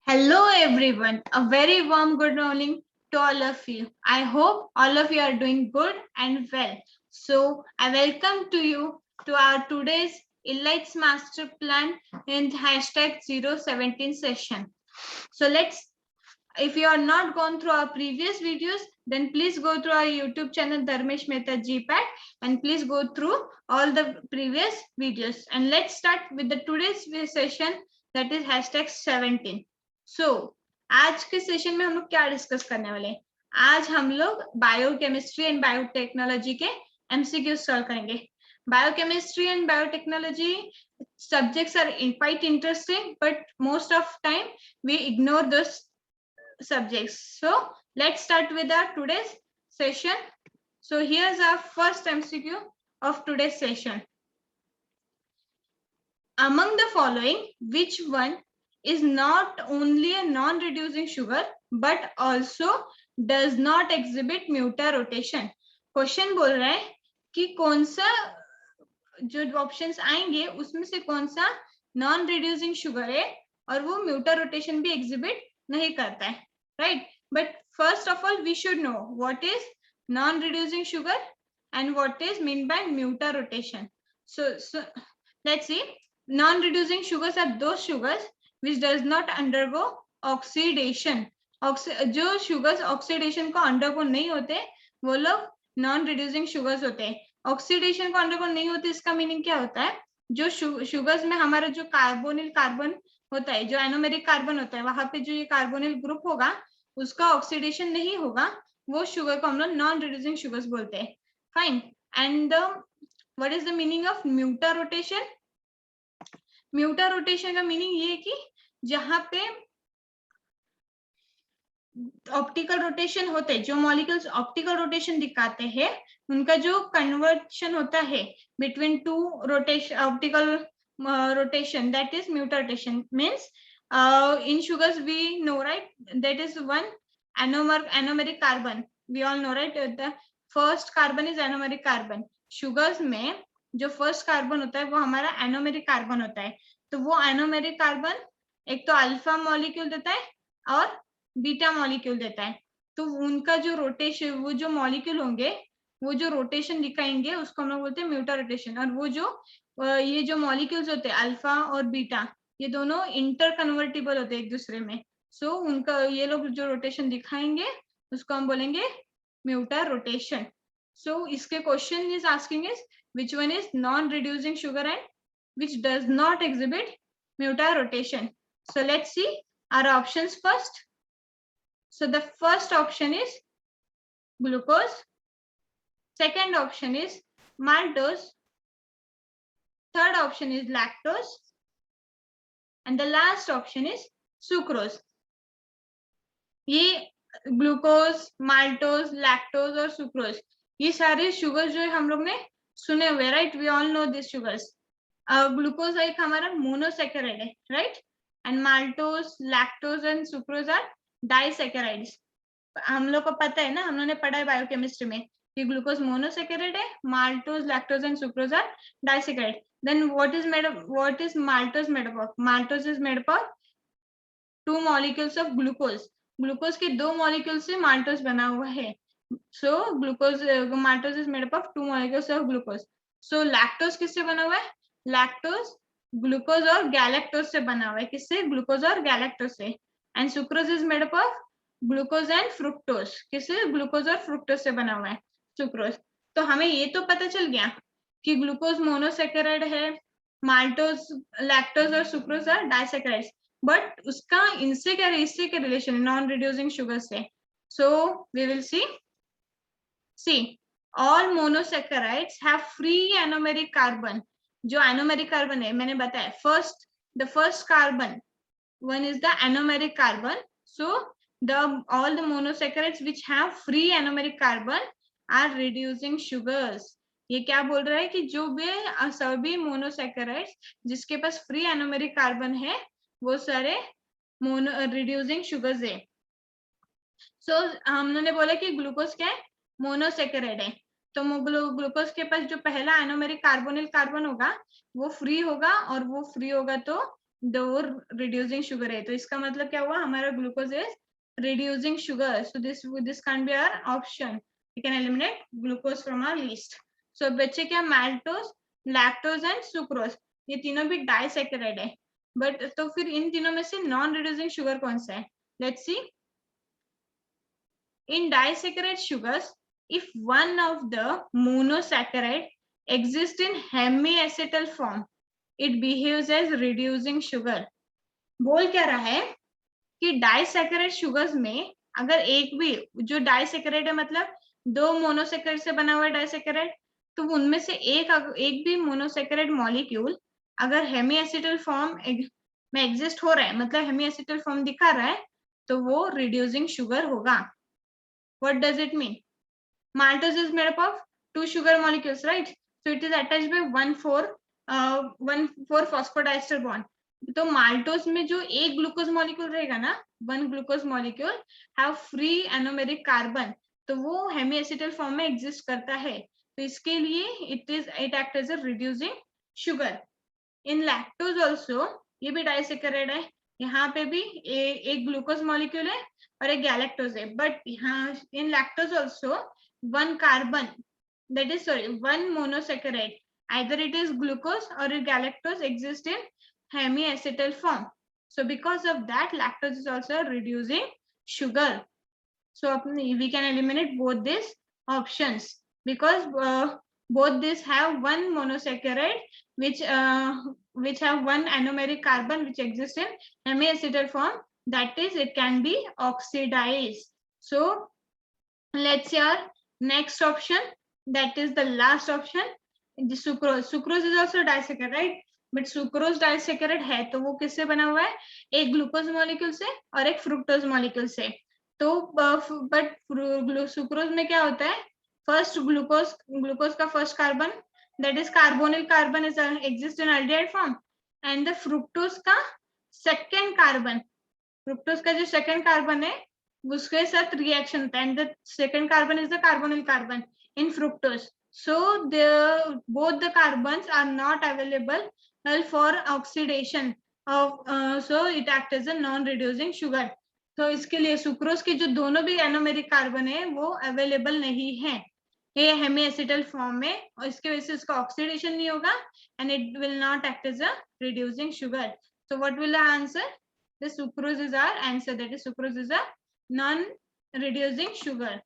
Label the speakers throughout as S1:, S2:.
S1: Hello everyone, a very warm good morning to all of you. I hope all of you are doing good and well. So I welcome to you to our today's Elites Master Plan in hashtag 017 session. So if you are not gone through our previous videos, then please go through our YouTube channel Dharmesh Mehta GPAT and please go through all the previous videos. And let's start with the today's session, that is hashtag 17. So आज के session में हम लोग क्या discuss करने वाले हैं? आज हम लोग बायोकेमिस्ट्री एंड बायोटेक्नोलॉजी के एमसीक्यू सॉल्व करेंगे. Biochemistry and biotechnology subjects are quite interesting, but most of time we ignore those subjects. So let's start with our today's session. So here's our first MCQ of today's session. Among the following, which one is not only a non-reducing sugar but also does not exhibit mutarotation? Question बोल रहा है कि कौन सा जो options आएंगे उसमें से कौन सा नॉन रिड्यूसिंग शुगर है और वो म्यूटारोटेशन भी एग्जिबिट नहीं करता है, right? But first of all we should know what is non reducing sugar and what is meant by mutarotation. So let's see. Non reducing sugars are those sugars which does not undergo oxidation. जो sugars oxidation को undergo नहीं होते वो लोग non reducing sugars होते हैं. Oxidation को undergo नहीं होती, इसका मीनिंग क्या होता है? जो शुगर्स में हमारा जो कार्बोनिल कार्बन होता है, जो एनोमेरिक कार्बन होता है, वहां पे जो ये कार्बोनिल ग्रुप होगा उसका ऑक्सीडेशन नहीं होगा, वो शुगर को हम लोग नॉन रिड्यूसिंग शुगर्स बोलते हैं. Fine. And what is the meaning of mutarotation? Mutarotation का मीनिंग ये है कि जहां पे ऑप्टिकल रोटेशन होते हैं, जो मॉलिक्यूल्स ऑप्टिकल रोटेशन दिखाते हैं उनका जो कन्वर्शन होता है between two rotation optical rotation, that is mutarotation. Means in sugars we know, right, that is one anomeric carbon. We all know, right, the first carbon is anomeric carbon. sugars में जो first carbon होता है वो हमारा anomeric carbon होता है. तो वो एनोमेरिक कार्बन एक तो अल्फा मॉलिक्यूल देता है और बीटा मॉलिक्यूल देता है. तो उनका जो रोटेशन, वो जो मॉलिक्यूल होंगे वो जो रोटेशन दिखाएंगे उसको हम लोग बोलते हैं म्यूटारोटेशन. और वो जो ये जो मॉलिक्यूल्स होते हैं अल्फा और बीटा, ये दोनों इंटर कन्वर्टिबल होते हैं एक दूसरे में. सो उनका ये लोग जो रोटेशन दिखाएंगे उसको हम बोलेंगे म्यूटारोटेशन. सो इसके question is asking is which one is non reducing sugar and which does not exhibit mutarotation. So let's see our options first. So the first option is glucose, second option is maltose, third option is lactose, and the last option is sucrose. ये glucose, maltose, lactose और sucrose, ये सारे sugar जो है हम लोग ने सुने हुए, right? We all know this sugars. Glucose एक हमारा मोनोसैकेराइड है, right? And maltose, lactose and sucrose are disaccharides. हम लोग को पता है ना, हम लोगों ने पढ़ा है बायोकेमिस्ट्री में कि ग्लूकोज मोनोसैकेराइड है, maltose, lactose and sucrose are disaccharide. Then what is maltose made up of? Maltose is made up of two molecules of glucose. Glucose के दो मॉलिक्यूल से माल्टोज बना हुआ है. So glucose, maltose is made up of two molecules of glucose. So lactose किससे बना हुआ है? लैक्टोज ग्लूकोज और गैलेक्टोज से बना हुआ है. किससे? ग्लूकोज और गैलेक्टोज से. And sucrose is made up of glucose and fructose. किससे? ग्लूकोज और फ्रुक्टोज से बना हुआ है सुक्रोज. तो हमें ये तो पता चल गया कि ग्लूकोज मोनोसैकेराइड है, माल्टोज, लैक्टोज और सुक्रोज आर डाइसैकेराइड्स. बट उसका इससे क्या रिलेशन है नॉन रिड्यूसिंग शुगर से? So we will see all monosaccharides have free anomeric carbon. जो एनोमेरिक कार्बन है मैंने बताया, the first carbon one is the anomeric carbon. So all the monosaccharides which have free anomeric carbon are reducing sugars. ये क्या बोल रहा है कि जो भी सभी मोनोसैकेराइड्स जिसके पास फ्री एनोमेरिक कार्बन है वो सारे रिड्यूसिंग शुगर्स है. सो हमने बोला कि ग्लूकोज क्या है? मोनोसैकेराइड है. तो ग्लूकोज के पास जो पहला एनोमेरिक कार्बोनिल कार्बन होगा वो फ्री होगा, और वो फ्री होगा तो दो रिड्यूसिंग शुगर है, तो इसका मतलब क्या हुआ, हमारा glucose is reducing sugar. So this can't be our option. We can eliminate glucose from our list. So बच्चे क्या, maltose, lactose and sucrose, ये तीनों भी डाइसैकेराइड है. बट तो फिर इन तीनों में से नॉन रिड्यूसिंग शुगर कौन सा है? Let's see. In disaccharide sugars, if one of the monosaccharide exists in hemiacetal form, it behaves as reducing sugar. बोल क्या रहा है कि डाइसैकेराइड शुगर्स में अगर एक भी जो डाइसैकेराइड है, मतलब दो मोनोसैकेराइड से बना हुआ डाइसैकेराइड, तो उनमें से एक भी मोनोसैकेराइड मॉलिक्यूल अगर हेमी एसिटल फॉर्म में एग्जिस्ट हो रहा है, मतलब हेमी एसिटल फॉर्म दिखा रहा है, तो वो रिड्यूसिंग शुगर होगा. What does it mean? Maltose is made up of two sugar molecules, right? So it is attached by 1,4 phosphodiester bond. तो माल्टोस में जो एक ग्लूकोज मॉलिक्यूल रहेगा ना, one glucose molecule have free anomeric carbon, तो वो hemiacetal form में exist करता है, तो इसके लिए it act as a reducing sugar. In lactose also, ये भी डाइसैकेराइड है, यहाँ पे भी एक ग्लूकोज मॉलिक्यूल है और एक गैलेक्टोज है, बट यहाँ in lactose also one carbon, that is sorry, one monosaccharide, either it is glucose or galactose, exist in hemiacetal form. So because of that, lactose is also reducing sugar. So we can eliminate both these options because both these have one monosaccharide which have one anomeric carbon which exists in hemiacetal form, that is it can be oxidized. So let's see our next option, that is the last option, the sucrose. Sucrose is also disaccharide, right? But sucrose disaccharide है तो वो किससे बना हुआ है, एक glucose molecule से और एक फ्रुक्टोज मॉलिक्यूल से. तो बट सुक्रोज में क्या होता है, फर्स्ट ग्लूकोज का first carbon, that is carbonyl carbon, is exist in aldehyde form, and the fructose का सेकेंड कार्बन, फ्रुक्टोज का जो सेकेंड कार्बन है उसके साथ रिएक्शन होता है, and the second carbon is the carbonyl carbon in fructose. So both the carbons are not available for oxidation of, so it acts as a non-reducing sugar. तो इसके लिए सुक्रोज के जो दोनों भी एनोमेरिक कार्बन है वो अवेलेबल नहीं है ये हेमी एसिटल फॉर्म में, और इसके वजह से इसका ऑक्सीडेशन नहीं होगा and it will not act as a reducing sugar. So what will the answer? The sucrose is our answer, that is sucrose is a non-reducing sugar.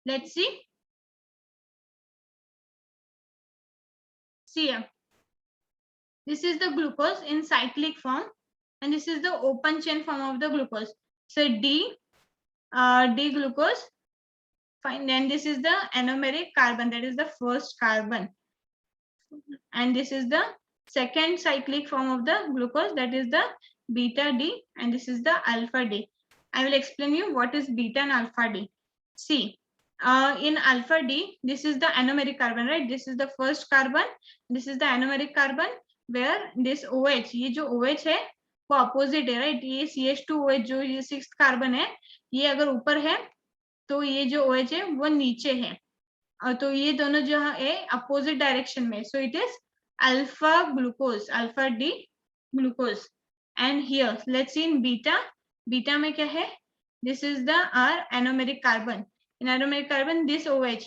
S1: Let's see. See here. This is the glucose in cyclic form, and this is the open chain form of the glucose. So D glucose. Fine. Then this is the anomeric carbon, that is the first carbon, and this is the second cyclic form of the glucose, that is the beta D, and this is the alpha D. I will explain you what is beta and alpha D. See, in alpha D, this is the anomeric carbon, right? This is the first carbon, this is the anomeric carbon, where this OH, ये जो OH है वो opposite है, right? ये CH2OH जो ये sixth carbon है, ये अगर ऊपर है तो ये जो OH है वो नीचे है, और तो ये दोनों जो है अपोजिट डायरेक्शन में. So it is alpha glucose, alpha D glucose. And here let's see in beta. Beta में क्या है, this is the our anomeric carbon. In anomeric carbon this OH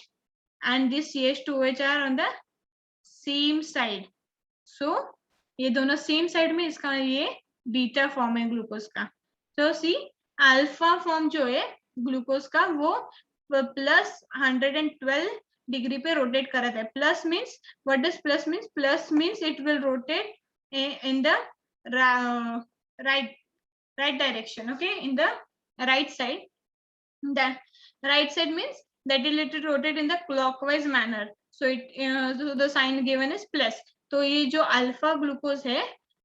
S1: and this CH2OH are on the same side. So ये दोनों same side में, इसका ये beta form है glucose का. तो सी अल्फा फॉर्म जो है ग्लूकोज का वो प्लस 112 डिग्री पे रोटेट कर रहा है. Plus means what does plus means? Plus means it will rotate in the right direction, okay, in the right side. The right side means that it will rotate in the clockwise manner. So it so the sign given is plus. तो ये जो alpha glucose है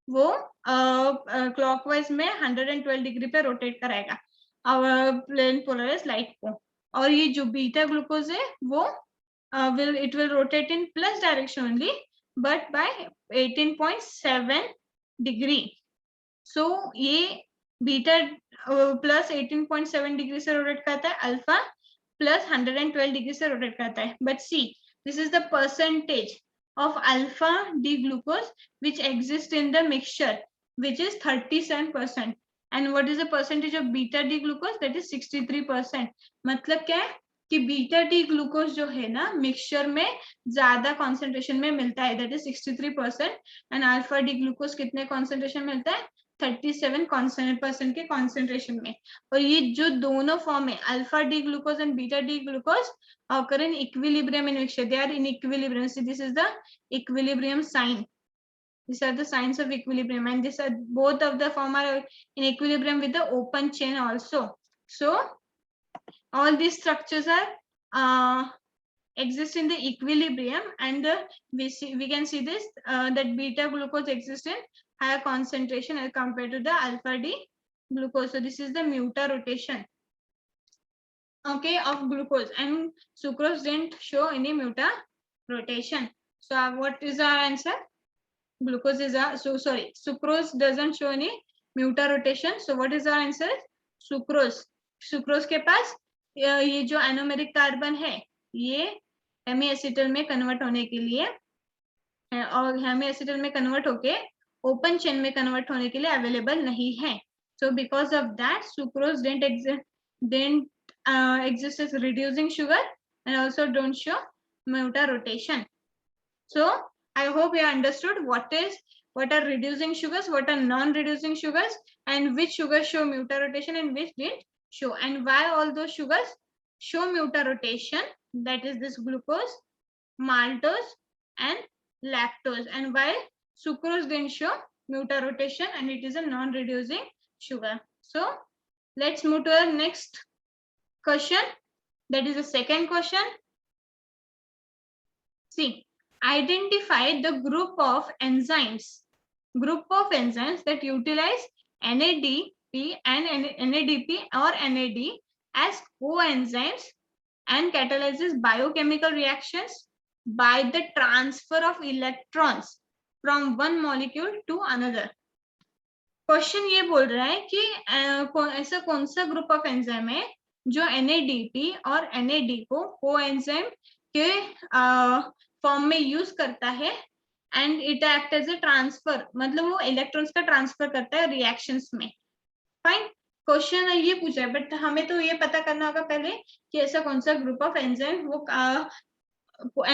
S1: वो clockwise में 112 degree पे rotate कराएगा plane polarised light को, और ये जो बीटा ग्लूकोज है वो it will rotate in plus direction only, but by 18.7 degree. So ये बीटा प्लस 18.7 डिग्री से रोटेट करता है, अल्फा प्लस 112 डिग्री से रोटेट करता है. But see this is the percentage of alpha D glucose which exists in the mixture. which is 37%. And what is the percentage of beta D glucose? That is 63%. मतलब क्या है कि beta D glucose जो है ना mixture में ज्यादा concentration में मिलता है, that is 63%. And alpha D glucose कितने कॉन्सेंट्रेशन मिलता है? 37% के कॉन्सेंट्रेशन में. और ये जो दोनों फॉर्म है alpha D glucose and beta D glucose occur in equilibrium in mixture. They are in equilibrium. See, this is the equilibrium sign. These are the signs of equilibrium, and these are both of the form are in equilibrium with the open chain also. So all these structures are exist in the equilibrium, and we can see this that beta glucose exists in higher concentration as compared to the alpha D glucose. So this is the muta rotation, okay, of glucose, and sucrose didn't show any muta rotation. So what is our answer? Glucose is a sucrose doesn't show any muta rotation. So what is our answer? Sucrose. Sucrose के पास ये जो anomeric carbon है ये Hemy acetal में convert होने के लिए और हेमी एसिटल में कन्वर्ट होके ओपन चेन में कन्वर्ट होने के लिए अवेलेबल नहीं है. So because of that sucrose didn't exist as reducing sugar and also don't show muta rotation. So I hope you understood what are reducing sugars, what are non-reducing sugars, and which sugars show muta rotation and which didn't show, and why all those sugars show muta rotation, that is this glucose, maltose and lactose, and why sucrose didn't show muta rotation and it is a non-reducing sugar. So let's move to our next question, that is the second question. See, identify the group of enzymes that utilize NADP and NADP or NAD as coenzymes and catalyzes biochemical reactions by the transfer of electrons from one molecule to another. Question ये बोल रहा है कि ऐसा कौन सा group of enzyme है जो NADP और NAD को कोएंजाइम के फॉर्म में यूज करता है and it act as a transfer, मतलब वो इलेक्ट्रॉन्स का ट्रांसफर करता है रिएक्शंस में. फाइन, क्वेश्चन ये पूछा है, बट हमें तो ये पता करना होगा पहले कि ऐसा कौन सा ग्रुप ऑफ एंजाइम वो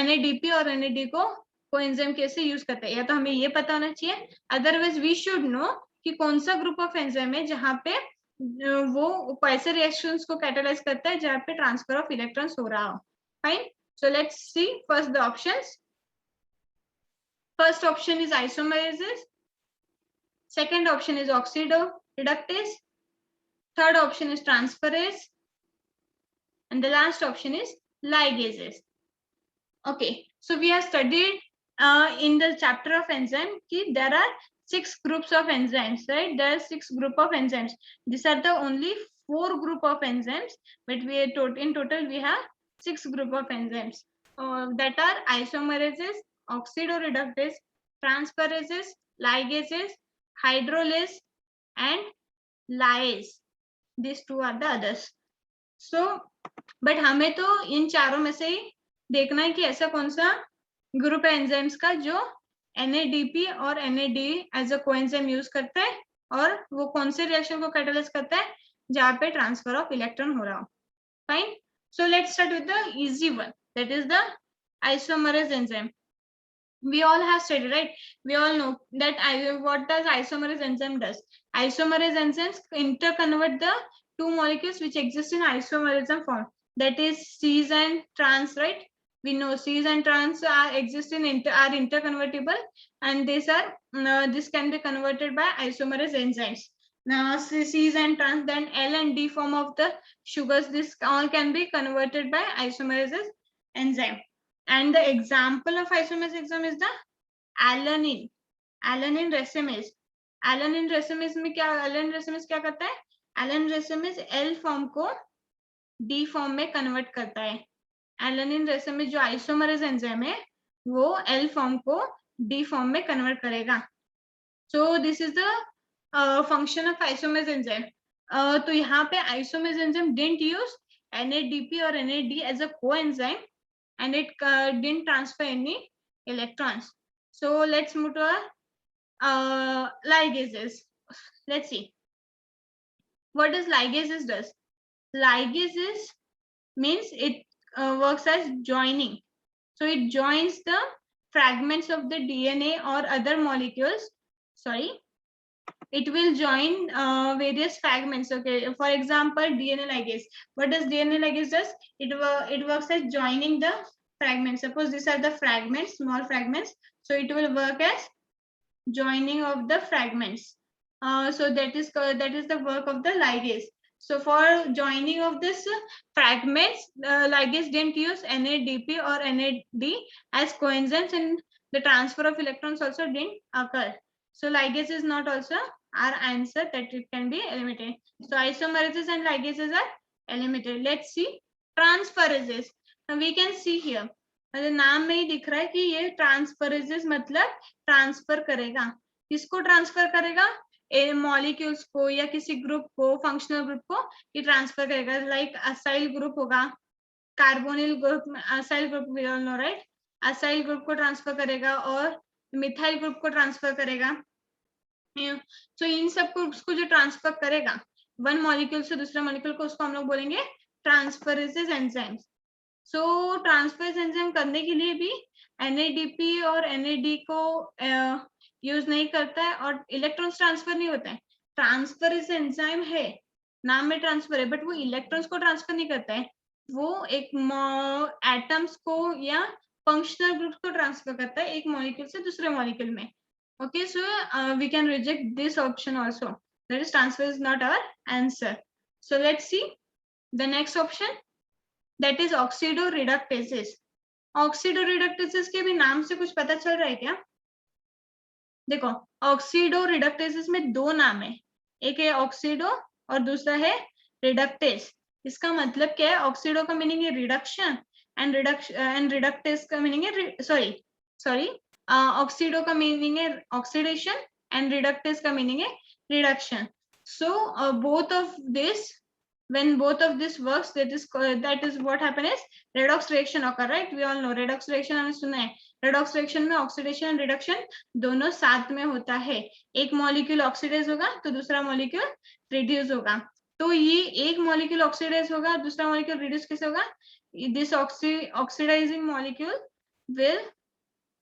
S1: NADP और NAD को कोएंजाइम कैसे यूज करता है, या तो हमें ये पता होना चाहिए, अदरवाइज वी शुड नो कि कौन सा ग्रुप ऑफ एंजाइम है जहाँ पे वो ऐसे रिएक्शंस को कैटालाइज करता है जहाँ पे ट्रांसफर ऑफ इलेक्ट्रॉन्स हो रहा हो. Fine, so let's see first the options. First option is isomerases, second option is oxidoreductase, third option is transferase, and the last option is ligases. Okay, so we have studied in the chapter of enzyme ki there are 6 groups of enzymes, right? There are 6 group of enzymes. These are the only 4 group of enzymes, but in total we have 6 group of enzymes that are isomerases, oxidoreductase, transferases, ligases, hydrolase and lyase. These 2 are the others. So but हमें तो इन चारों में से ही देखना है कि ऐसा कौन सा ग्रुप है एंजाइम्स का जो NADP और NAD as a coenzyme use करता है और वो कौन से रिएक्शन को कैटालाइज करता है जहाँ पे ट्रांसफर ऑफ इलेक्ट्रॉन हो रहा हो. Fine, so let's start with the easy one, that is the isomerase enzyme. We all have studied, right? We all know that what does isomerase enzyme does. Isomerase enzymes interconvert the 2 molecules which exist in isomerism form, that is cis and trans, right? We know cis and trans are interconvertible, and these are this can be converted by isomerase enzymes. Now cis and trans, then L and D form of the sugars, this all can be converted by isomerase enzyme. And the example of isomerase enzyme is the alanine racemase. Alanine racemase में क्या, alanine racemase क्या करता है? Alanine racemase L form को D form में convert करता है. Alanine racemase जो isomerase enzyme है वो L फॉर्म को D फॉर्म में कन्वर्ट करेगा. So this is the function of isomerase enzyme. तो यहाँ पे isomerase enzyme didn't use NADP or NAD as a coenzyme and it didn't transfer any electrons. So let's move to our ligases. Let's see what does ligases does. Ligases means it works as joining. So it joins the fragments of the DNA or other molecules. Sorry, it will join various fragments. Okay, for example, DNA ligase. What does DNA ligase does? It works as joining the fragments. Suppose these are the fragments, small fragments. So it will work as joining of the fragments. So that is the work of the ligase. So for joining of this fragments, ligase didn't use NADP or NAD as coenzymes, and the transfer of electrons also didn't occur. So ligase is not also our answer, that it can be eliminated. So isomerases and ligases are eliminated. Let's see transferases. Now we can see here, नाम में ही दिख रहा है कि ये transferases मतलब transfer करेगा. किसको ट्रांसफर करेगा? मॉलिक्यूल्स को या किसी ग्रुप को, फंक्शनल ग्रुप को ये ट्रांसफर करेगा. लाइक असाइल ग्रुप होगा, कार्बोनिल ग्रुप में acyl group we all know right. Acyl group को ट्रांसफर करेगा और मिथाइल ग्रुप को ट्रांसफर करेगा. तो इन सब ग्रुप्स को जो ट्रांसफर करेगा वन मॉलिक्यूल से दूसरे मॉलिक्यूल को, उसको हम लोग बोलेंगे ट्रांसफरेजेस एंजाइम्स. सो ट्रांसफरेज एंजाइम करने के लिए भी NADP और NAD को यूज नहीं करता है और इलेक्ट्रॉन्स ट्रांसफर नहीं होता है. ट्रांसफरेज एंजाइम है, नाम में ट्रांसफर है, बट वो इलेक्ट्रॉन्स को ट्रांसफर नहीं करता है. वो एक एटम्स को या फंक्शनल ग्रुप्स को ट्रांसफर करता है एक मॉलिक्यूल से दूसरे मॉलिक्यूल में. Okay, so we can reject this option also. That is, transfer is not our answer. So let's see the next option. That is oxidoreductases. Oxidoreductases के भी नाम से कुछ पता चल रहा है क्या? देखो, oxidoreductases में दो नाम है, एक है ऑक्सीडो और दूसरा है रिडक्टेस. इसका मतलब क्या है? ऑक्सीडो का मीनिंग है रिडक्शन एंड रिडक्टेस का मीनिंग है सॉरी ऑक्सीडो का मीनिंग है ऑक्सीडेशन एंड रिडक्टेस का मीनिंग है reduction. So both of this, when both of this works, that is what happen is redox reaction occur, right? We all know redox reaction हमने सुना है. redox reaction में oxidation and reduction दोनों साथ में होता है. एक मॉलिक्यूल ऑक्सीडाइज होगा तो दूसरा मॉलिक्यूल रिड्यूस होगा. तो ये एक मॉलिक्यूल ऑक्सीडाइज होगा, दूसरा मॉलिक्यूल रिड्यूस कैसे होगा? this oxidizing molecule will,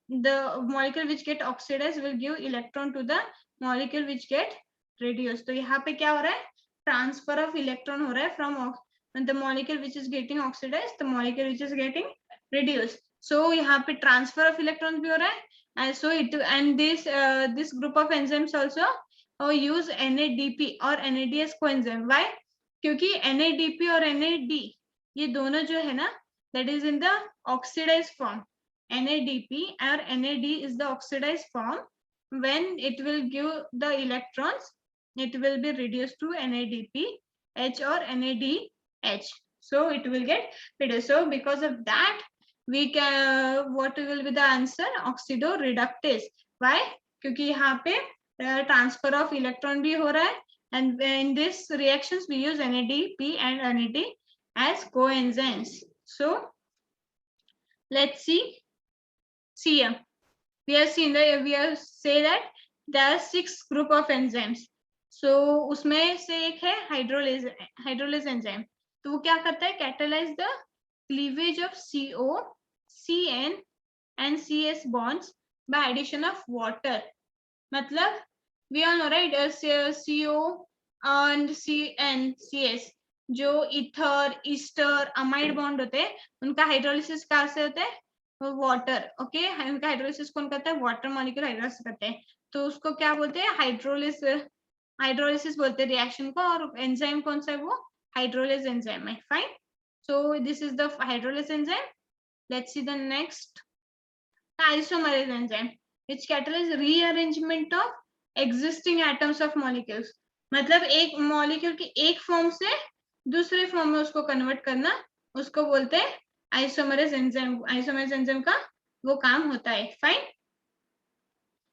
S1: the molecule which get oxidized will give electron to the molecule which get reduced. तो यहाँ पे क्या हो रहा है? ट्रांसफर ऑफ इलेक्ट्रॉन हो रहा है from the molecule which is getting oxidized, the molecule which is getting reduced. So यहाँ पे ट्रांसफर ऑफ इलेक्ट्रॉन भी हो रहा है. And so this group of enzymes also use NADP और NAD as coenzyme. Why? क्योंकि NADP और NAD ये दोनों जो है ना, that is in the oxidized form. NADP or NAD is the oxidized form. When it will give the electrons, it will be reduced to NADP H or NADH. So it will get reduced. So because of that, we can, what will be the answer? Oxidoreductase. Why? क्योंकि यहाँ पे transfer of electron भी हो रहा है, and in this reactions we use NADP and NAD as coenzymes. So let's see here. We have seen that we have say that there are 6 group of enzymes. So उसमें से एक है hydrolase enzyme. तो वो क्या करता है? Catalyze the cleavage of CO, CN and CS bonds by addition of water. मतलब we all know right, CO and CN, CS जो ईथर, ईस्टर, अमाइड बॉन्ड होते हैं, उनका हाइड्रोलिसिस कहाँ से होता है? वाटर. ओके, उनका हाइड्रोलिसिस कौन करता है? वाटर मॉलिक्यूल हाइड्रोलिसिस करते हैं. तो उसको क्या बोलते हैं? हाइड्रोलिसिस बोलते हैं रिएक्शन को. और एंजाइम कौन सा है? वो हाइड्रोलेज एंजाइम है. Fine. So this is the hydrolase enzyme. Let's see the next. Isomerase enzyme which catalyse rearrangement of existing atoms of molecules. मतलब एक मॉलिक्यूल की एक फॉर्म से दूसरे फॉर्म में उसको कन्वर्ट करना, उसको बोलते हैं आइसोमरेज एंजाइम. आइसोमरेज एंजाइम का वो काम होता है. Fine.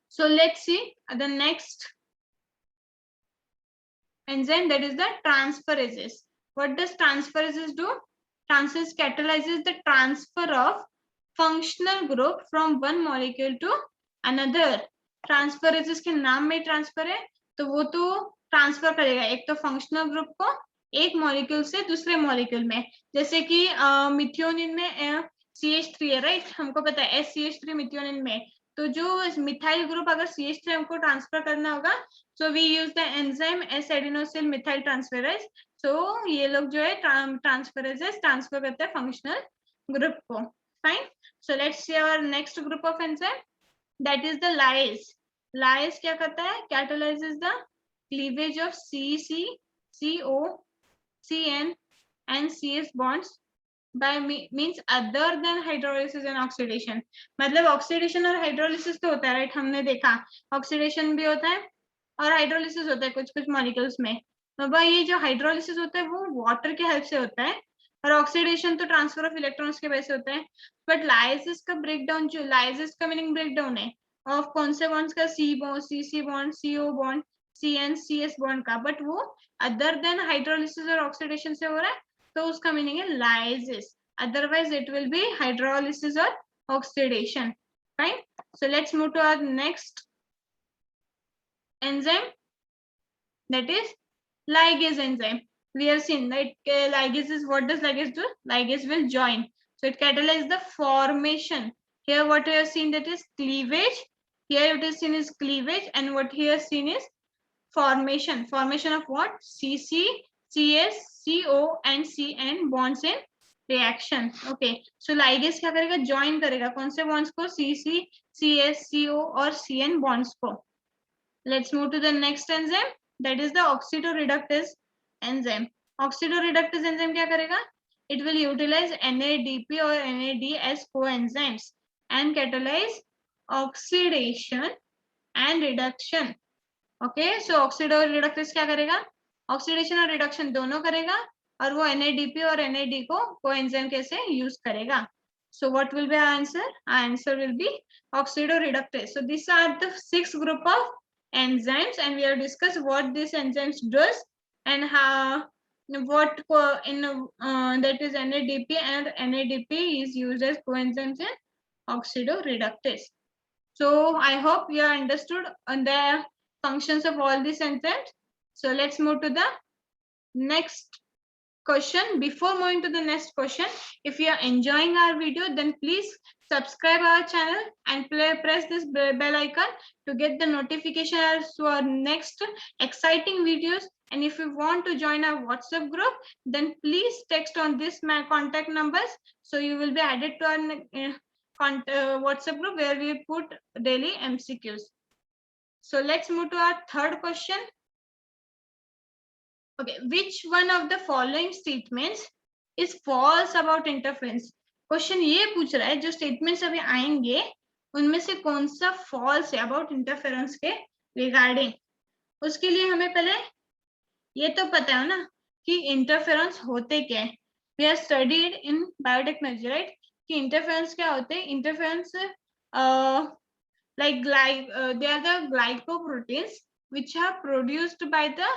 S1: So let's see the next enzyme, that is the transferases. What does transferases do? Transferase catalyzes the transfer of functional group from one molecule to another. Transferases के नाम में transfer है, तो वो तो ट्रांसफर करेगा एक तो फंक्शनल ग्रुप को एक मॉलिक्यूल से दूसरे मॉलिक्यूल में, जैसे कि मिथियोनिन में CH3 है, राइट, हमको पता है SCH3 मिथियोनिन में, तो जो मिथाइल ग्रुप अगर CH3 हमको ट्रांसफर करना होगा, so we use the enzyme S adenosyl methyl transferase. So ये लोग जो है ट्रांसफरेजेस ट्रांसफर करते हैं फंक्शनल ग्रुप को। Fine, so let's see our next group of enzyme, that is the lyase. Lyase क्या करता है, catalyzes the cleavage of CC, CO, CN and CS bonds by means other than hydrolysis and oxidation। मतलब oxidation और hydrolysis तो होता है, right, हमने देखा ऑक्सीडेशन भी होता है और हाइड्रोलिसिस होता है कुछ कुछ मॉलिक्यूल्स में। तो भाई ये जो हाइड्रोलिसिस होता है वो वाटर के हेल्प से होता है और ऑक्सीडेशन तो ट्रांसफर ऑफ इलेक्ट्रॉन्स के वजह से होता है। बट लाइसिस का ब्रेकडाउन, जो लाइसिस का मीनिंग ब्रेकडाउन है ऑफ कौन से बॉन्ड्स का, C bond, CC bond, CO bond, CN, CS bond का, बट वो अदर देन हाइड्रोलिसिस और ऑक्सीडेशन से हो रहा है, तो उसका मीनिंग है lysis, otherwise it will be hydrolysis or oxidation। Fine, so let's move to our next enzyme, that is ligase enzyme। We have seen that ligase is, what does ligase do? Ligase will join, so it catalyzes the formation. Here what we have seen, that is cleavage, here it is seen is cleavage, and what here seen is formation of what, CC, CS, CO and CN bonds in reaction। Okay, so ligase क्या करेगा, join करेगा कौन से bonds को, CC, CS, CO और CN bonds को। Let's move to the next enzyme, that is the oxidoreductase enzyme। oxidoreductase enzyme क्या करेगा, it will utilize NADP or NAD as coenzymes and catalyze oxidation and reduction। Okay, so oxidoreductase क्या करेगा, oxidation और reduction दोनों करेगा और वो NADP और NAD को कोएंजाइम कैसे यूज करेगा। So what will be answer, answer will be oxidoreductase. So this are the 6 group of enzymes and we have discussed what these enzymes does and how what in that is NADP, and NADP is used as coenzymes in oxidoreductase। So I hope you are understood on the functions of all these enzymes। So let's move to the next question. Before moving to the next question, if you are enjoying our video, then please subscribe our channel and press this bell icon to get the notification as to our next exciting videos। And if you want to join our WhatsApp group, then please text on this my contact numbers, so you will be added to our WhatsApp group where we put daily MCQs। So let's move to our third question। Okay, which one of the following statements is false about interference? Question ये पूछ रहा है जो statements अभी आएंगे उनमें से कौन सा फॉल्स है अबाउट इंटरफेरेंस के रिगार्डिंग। उसके लिए हमें पहले ये तो पता है ना कि इंटरफेरेंस होते क्या है। We are studied in biotechnology, right, कि इंटरफेरेंस क्या होते हैं। Interference like they are the glycoproteins which are produced by the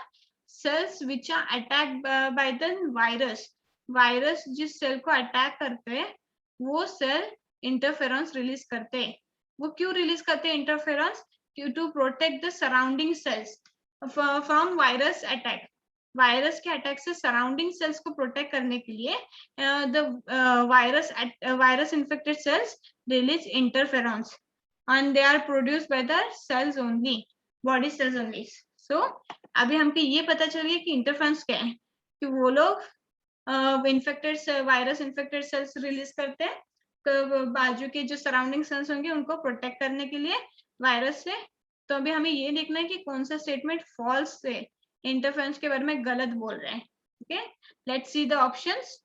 S1: cells which are attacked by the virus। Virus जिस सेल को अटैक करते हैं वो सेल इंटरफेरेंस रिलीज करते हैं। वो क्यों रिलीज करते हैं interference, to protect the surrounding cells from virus attack. Virus के अटैक से सराउंडिंग सेल्स को प्रोटेक्ट करने के लिए the virus infected cells release interference and they are produced by the cells only, body cells only। so अभी हमको ये पता चल गया कि इंटरफेरेंस क्या है, कि वो लोग infected virus infected cells release करते हैं तो बाजू के जो सराउंडिंग सेल्स होंगे उनको प्रोटेक्ट करने के लिए वायरस से। तो अभी हमें ये देखना है कि कौन सा स्टेटमेंट फॉल्स से इंटरफेरेंस के बारे में गलत बोल रहे हैं। Okay, let's see the options.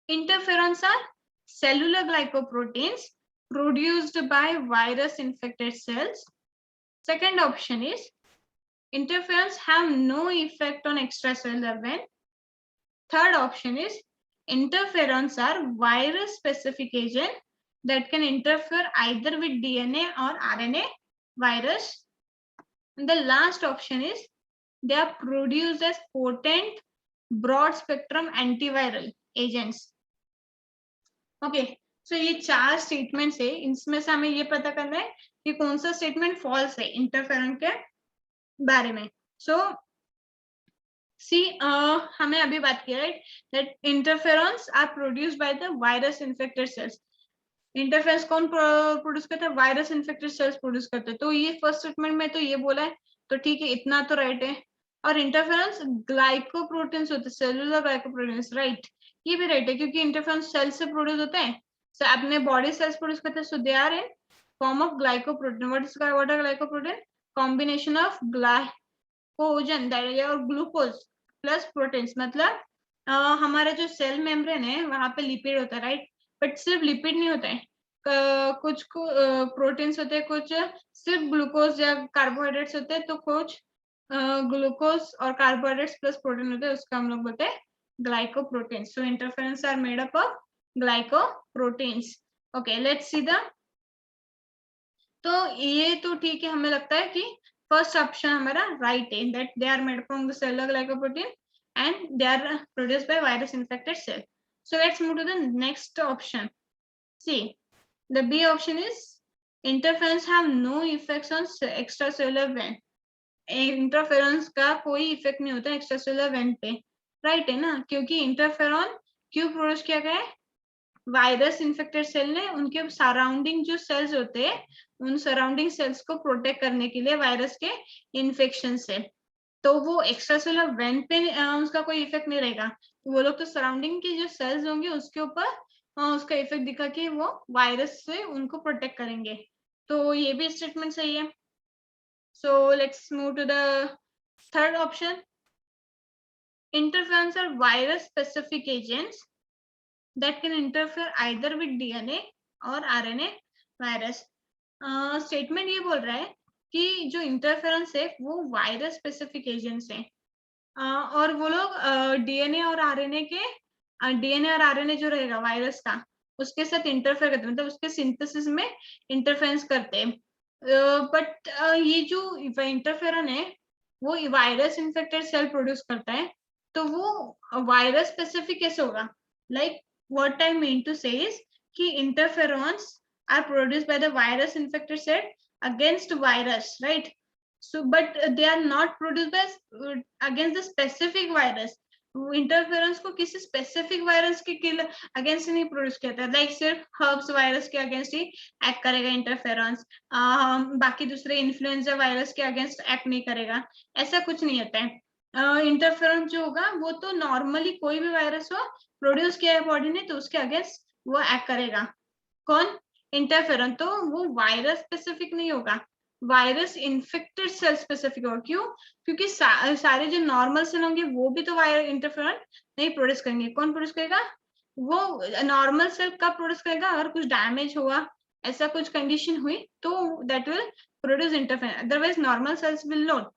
S1: Interference are cellular glycoproteins produced by virus infected cells। Second option is interferons have no effect on extracellular vein। Third option is interferons are virus specific agent that can interfere either with DNA or RNA virus। And the last option is they are produced as potent broad spectrum antiviral agents। Okay, सो ये 4 statements है, इसमें से हमें ये पता करना है कि कौन सा स्टेटमेंट फॉल्स है इंटरफेरेंस के बारे में. सो हमें अभी बात की right that interference are produced by the virus infected cells. Interference कौन प्रोड्यूस करता है? वायरस इन्फेक्टेड सेल्स प्रोड्यूस करते हैं. तो ये फर्स्ट स्टेटमेंट में तो ये बोला है, तो ठीक है, इतना तो राइट है. और इंटरफेरेंस ग्लाइकोप्रोटीन्स होते हैं, सेलुलर ग्लाइकोप्रोटीन्स, राइट, ये भी राइट है क्योंकि इंटरफेरेंस सेल से प्रोड्यूस होते हैं. सो अपने बॉडी सेल्स प्रोड्यूस करते हैं, so they are in form of glycoprotein. What are glycoprotein? Combination of glycogen that और ग्लूकोज प्लस प्रोटीन्स. मतलब हमारा जो सेल मेम्ब्रेन है वहां पे लिपिड होता है, राइट, बट सिर्फ लिपिड नहीं होता है, कुछ प्रोटीन्स होते हैं, कुछ सिर्फ ग्लूकोज या कार्बोहाइड्रेट्स होते हैं, तो कुछ ग्लूकोज और कार्बोहाइड्रेट्स प्लस प्रोटीन होते हैं, उसका हम लोग बोलते हैं glycoproteins. So interference are made up of glycoproteins. Okay, let's see the. तो ये तो ठीक है, हमें लगता है कि फर्स्ट ऑप्शन हमारा राइट है, that they are made from the cellular glycoprotein and they are produced by virus infected cell. So let's move to the next option. See, the B option is interference have no effects on extracellular vent. Interference का कोई effect नहीं होता extracellular went पे, right है ना, क्योंकि interferon क्यों produce किया गया है? वायरस इन्फेक्टेड सेल ने उनके सराउंडिंग जो सेल्स होते हैं उन सराउंडिंग सेल्स को प्रोटेक्ट करने के लिए वायरस के इन्फेक्शन से. तो वो एक्स्ट्रासेलुलर वेंट पे उसका कोई इफेक्ट नहीं रहेगा. वो लोग तो सराउंडिंग के जो सेल्स होंगे उसके ऊपर उसका इफेक्ट दिखा के वो वायरस से उनको प्रोटेक्ट करेंगे. तो ये भी स्टेटमेंट सही है. So let's move to the third option. Interferons are virus specific agents that can interfere either with DNA or RNA virus. Statement ये बोल रहा है कि जो इंटरफेरेंस है वो वायरस स्पेसिफिक एजेंट्स हैं, और वो लोग डीएनए और आरएनए के डीएनए और आरएनए जो रहेगा वायरस का उसके साथ इंटरफेयर करते हैं, मतलब उसके सिंथेसिस में इंटरफेरेंस करते हैं. बट ये जो इंटरफेरन है वो वायरस इन्फेक्टेड सेल प्रोड्यूस करता है, तो वो वायरस स्पेसिफिक कैसे होगा? Like what I mean to say is कि interferons are produced by the virus infected cell against virus, right? So but they are not produced by against the specific virus. Interference को किसी specific virus के against नहीं produce किया था, like सिर्फ herbs virus के against ही act करेगा interference, बाकी दूसरे इन्फ्लुएंजा वायरस के अगेंस्ट एक्ट नहीं करेगा, ऐसा कुछ नहीं होता है. इंटरफेरेंस जो होगा वो तो नॉर्मली कोई भी वायरस हो प्रोड्यूस किया है बॉडी ने तो उसके अगेंस्ट वो एक्ट करेगा. कौन? इंटरफेरेंस. तो वो वायरस स्पेसिफिक नहीं होगा, वायरस इन्फेक्टेड सेल स्पेसिफिक होगा. क्यों? क्योंकि सारे जो नॉर्मल सेल होंगे वो भी तो वायरस इंटरफेरेंस नहीं प्रोड्यूस करेंगे. कौन प्रोड्यूस करेगा? वो नॉर्मल सेल कब प्रोड्यूस करेगा? अगर कुछ डैमेज हुआ, ऐसा कुछ कंडीशन हुई तो that will produce interference, otherwise normal cells will not.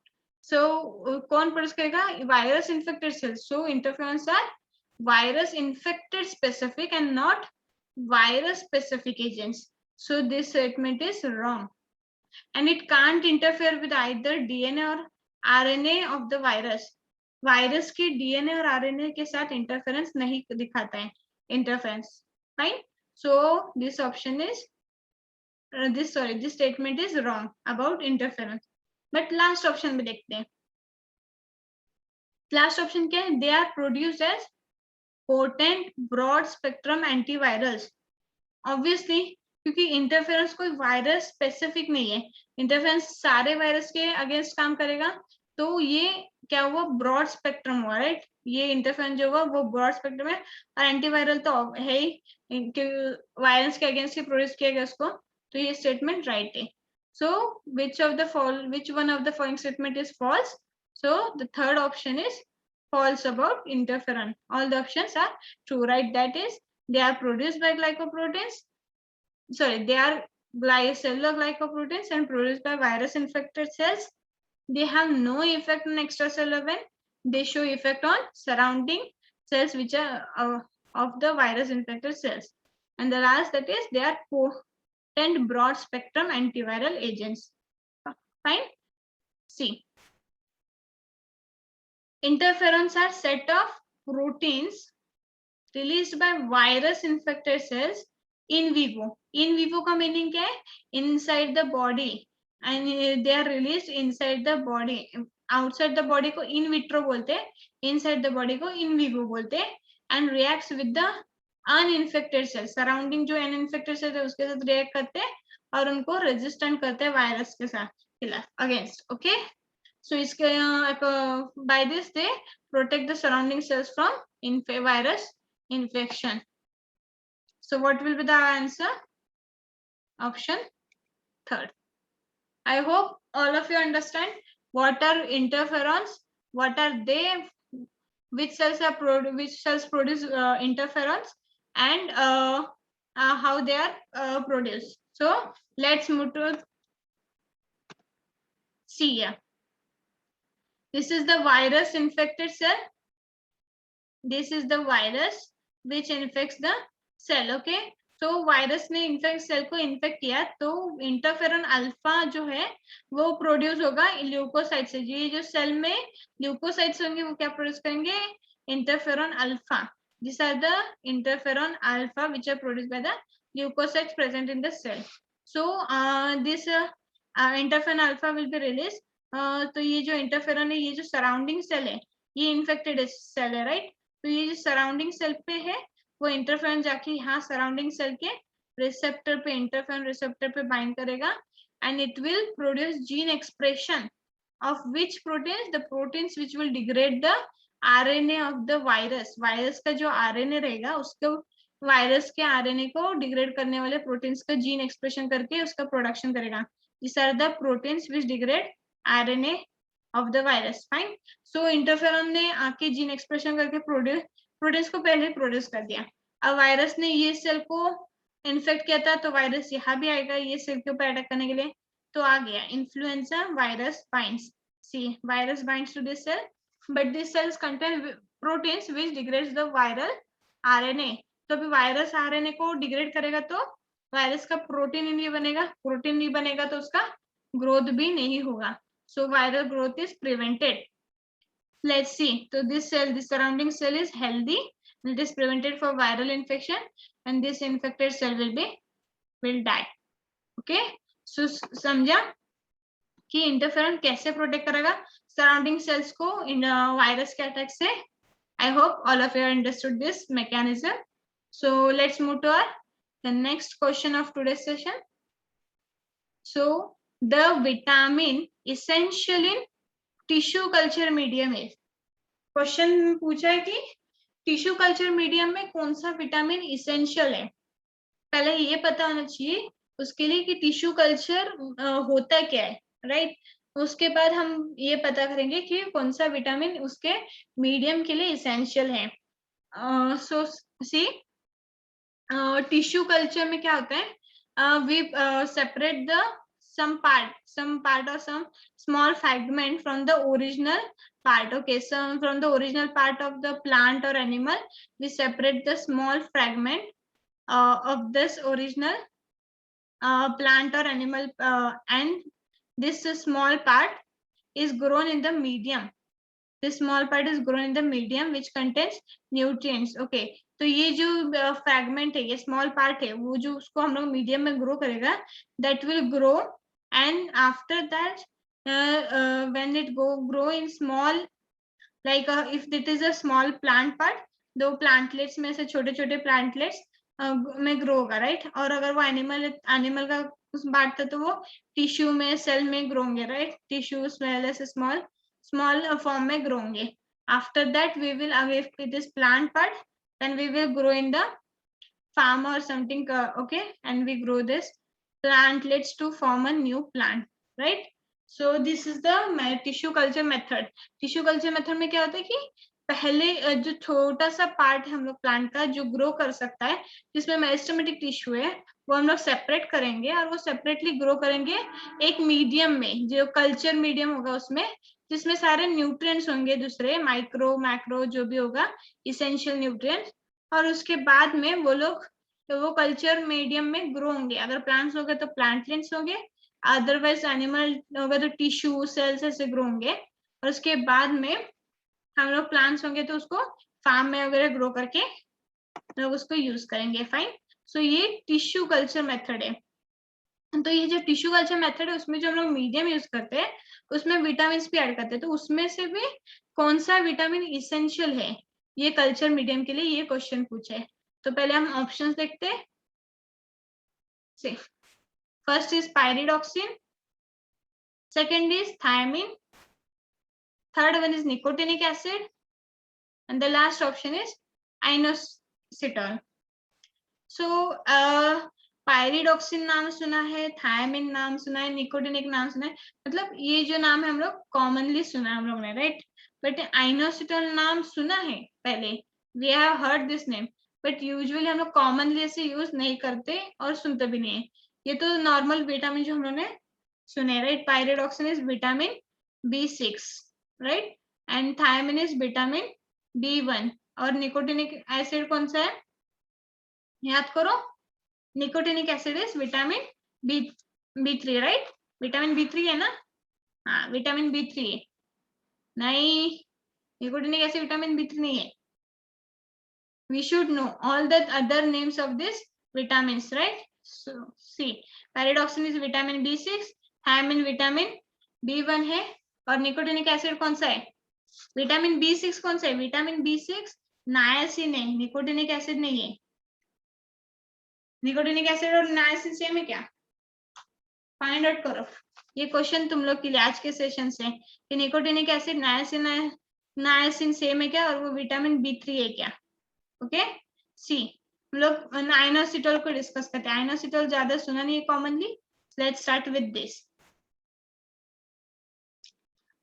S1: So कौन प्रोड्यूस करेगा? Virus infected cells. So interference are virus infected specific and not virus specific agents. So this statement is wrong. And it can't interfere with either DNA or RNA of the virus. Virus के DNA और RNA के साथ interference नहीं दिखाता है interference. Fine. So this option is this statement is wrong about interference. But last option में देखते हैं. लास्ट ऑप्शन क्या है? They are produced as potent broad spectrum antivirals. Obviously क्योंकि इंटरफेरेंस कोई वायरस स्पेसिफिक नहीं है, इंटरफेरेंस सारे वायरस के अगेंस्ट काम करेगा, तो ये क्या हुआ? ब्रॉड स्पेक्ट्रम हुआ, राइट? ये इंटरफेरेंस जो हुआ वो ब्रॉड स्पेक्ट्रम है, और एंटीवायरल तो है ही, वायरस के अगेंस्ट ही प्रोड्यूस किया गया उसको, तो ये स्टेटमेंट राइट है. So which one of the following statement is false? So the third option is false about interferon. All the options are true, right? That is, they are produced by glycoproteins. Sorry, they are cellular glycoproteins and produced by virus infected cells. They have no effect on extracellular vein. They show effect on surrounding cells which are of the virus infected cells. And the last, that is, they are potent broad spectrum antiviral agents. Fine. See. Interferons are set of proteins released by virus infected cells in vivo का meaning क्या है? Inside the body, and they are release inside the body. Outside the body को in vitro बोलते हैं, inside the body को इन vivo बोलते हैं। And reacts with the uninfected cell, surrounding जो अनइन्फेक्टेड सेल है उसके साथ रिएक्ट करते हैं और उनको रेजिस्टेंट करते हैं वायरस के साथ खिलाफ, अगेंस्ट। ओके, सो इसके by this they protect the surrounding cells from virus infection. So what will be the answer? Option third. I hope all of you understand what are interferons, what are they, which cells produce interferons, and how they are produced. So let's move to see here. This is the virus infected cell. This is the virus which infects the cell. Okay, तो virus ने infect cell को infect किया तो interferon alpha जो है वो produce होगा leucocyte से। ये जो सेल में ल्यूकोसाइट्स होंगे वो क्या प्रोड्यूस करेंगे? Interferon alpha. This are the interferon alpha which are produced by the leucocytes present in the cell. So this interferon alpha will be release. तो ये जो इंटरफेरॉन है, ये जो सराउंडिंग सेल है, ये इन्फेक्टेड सेल है, राइट? तो ये जो सराउंडिंग सेल पे है वो इंटरफेरॉन जाके यहाँ सराउंडिंग सेल के रिसेप्टर पे, इंटरफेरॉन रिसेप्टर पे बाइंड करेगा and it will produce gene expression of which proteins, the proteins which will degrade the RNA of the virus. Virus का जो आरएनए रहेगा उसको, वायरस के आरएनए को डिग्रेड करने वाले प्रोटीन्स का जीन एक्सप्रेशन करके उसका प्रोडक्शन करेगा। This are the proteins which degrade RNA of the virus. Fine. So interferon ने आके जीन एक्सप्रेशन करके प्रोटीन्स को पहले प्रोड्यूस कर दिया। अब वायरस ने ये सेल को इन्फेक्ट किया था तो वायरस यहाँ भी आएगा ये सेल के ऊपर अटैक करने के लिए, तो आ गया influenza virus binds. See virus binds to this cell but this cells contain proteins which degrades the viral RNA. तो अभी वायरस आरएनए को डिग्रेड करेगा तो वायरस का प्रोटीन नहीं बनेगा, प्रोटीन नहीं बनेगा तो उसका ग्रोथ भी नहीं होगा। So viral growth is prevented. Let's see. So this cell, the surrounding cell is healthy. It is prevented for viral infection, and this infected cell will die. Okay. So समझा कि interferon कैसे protect करेगा surrounding cells को इन virus के attack से। I hope all of you understood this mechanism. So let's move to the next question of today's session. So the vitamin essential in tissue culture medium है। Question पूछा है कि tissue culture medium में कौन सा vitamin essential है। पहले ये पता होना चाहिए उसके लिए कि टिश्यू कल्चर होता क्या है, राइट? उसके बाद हम ये पता करेंगे कि कौन सा विटामिन उसके मीडियम के लिए इसेंशियल है। सो सी टिश्यू कल्चर में क्या होता है, we separate the some part or some small fragment from the original part. Okay, so from the original part of the plant or animal we separate the small fragment of this original plant or animal and this small part is grown in the medium. This small part is grown in the medium which contains nutrients. Okay, तो ये जो fragment है, ये small part है, वो जो उसको हम लोग मीडियम में ग्रो करेगा, that will grow and after that when it grow in small, like if it is a small plant part, दो प्लांटलेट्स में से छोटे छोटे प्लांटलेट्स में ग्रो होगा, राइट? और अगर वो एनिमल का पार्ट था तो वो टिश्यू में, सेल में ग्रो होंगे, राइट? टिश्यू से स्मॉल फॉर्म में ग्रो होंगे। After that we will, if it is plant part, then we will grow in the farm or something, okay, and we grow this plantlets to form a new plant, right? So this is the tissue culture method. Tissue culture method में क्या होता है कि पहले जो छोटा सा part है हम लोग प्लांट का जो ग्रो कर सकता है, जिसमें मेरिस्टेमेटिक टिश्यू है, वो हम लोग सेपरेट करेंगे और वो सेपरेटली ग्रो करेंगे एक मीडियम में, जो कल्चर मीडियम होगा उसमें, जिसमें सारे न्यूट्रिएंट्स होंगे, दूसरे माइक्रो मैक्रो जो भी होगा इसेंशियल न्यूट्रिएंट्स, और उसके बाद में वो लोग तो वो कल्चर मीडियम में ग्रो होंगे। अगर प्लांट्स हो गए तो प्लांटलेट्स होंगे, अदरवाइज एनिमल होगा तो टिश्यू सेल्स ऐसे ग्रो होंगे, और उसके बाद में हम लोग प्लांट्स होंगे तो उसको फार्म में वगैरह ग्रो करके लोग उसको यूज करेंगे। फाइन। सो ये टिश्यू कल्चर मेथड है। तो ये जो टिश्यू कल्चर मेथड है उसमें जो हम लोग मीडियम यूज करते हैं उसमें विटामिन भी ऐड करते हैं, तो उसमें से भी कौन सा विटामिन इसेंशियल है ये कल्चर मीडियम के लिए, ये क्वेश्चन पूछे है। तो पहले हम ऑप्शंस देखते हैं। First is pyridoxine, second is thiamine, third one is nicotinic acid, and the last option is inositol. So pyridoxine नाम सुना है, थायमिन नाम सुना है, निकोटिनिक नाम सुना है, मतलब ये जो नाम है हम लोग कॉमनली सुना है हम लोग ने, राइट। बट आइनोसिटोल नाम सुना है पहले, we have heard this name, but usually हम लोग कॉमनली ऐसे यूज नहीं करते और सुनते भी नहीं है। ये तो नॉर्मल विटामिन जो हम लोग ने सुने, right. Pyridoxine is vitamin B6, right, and thymine is vitamin B1, और निकोटिनिक एसिड कौन सा है याद करो, nicotinic acid is vitamin B3, right. Vitamin B3 है ना, हाँ विटामिन B3 है, नहीं निकोटिनिक एसिड विटामिन B3 नहीं है। We should know all the other names of this vitamins, right? So see, pyridoxine is vitamin B6, thiamine vitamin B1 है, और nicotinic acid कौन सा है, विटामिन B6 कौन सा है, विटामिन B6 नायासिन है, निकोटिनिक एसिड नहीं है। निकोटिनिक एसिड और नायासिन सेम है क्या, फाइंड आउट करो। ये क्वेश्चन तुम लोग के लिए आज के सेशन से कि निकोटिनिक एसिड नायासिन सेम है क्या, और वो विटामिन B3 है क्या। ओके सी, हम लोग आइनोसिटोल को डिस्कस करते हैं। आइनोसिटोल ज्यादा सुना नहीं है commonly, let's start with this.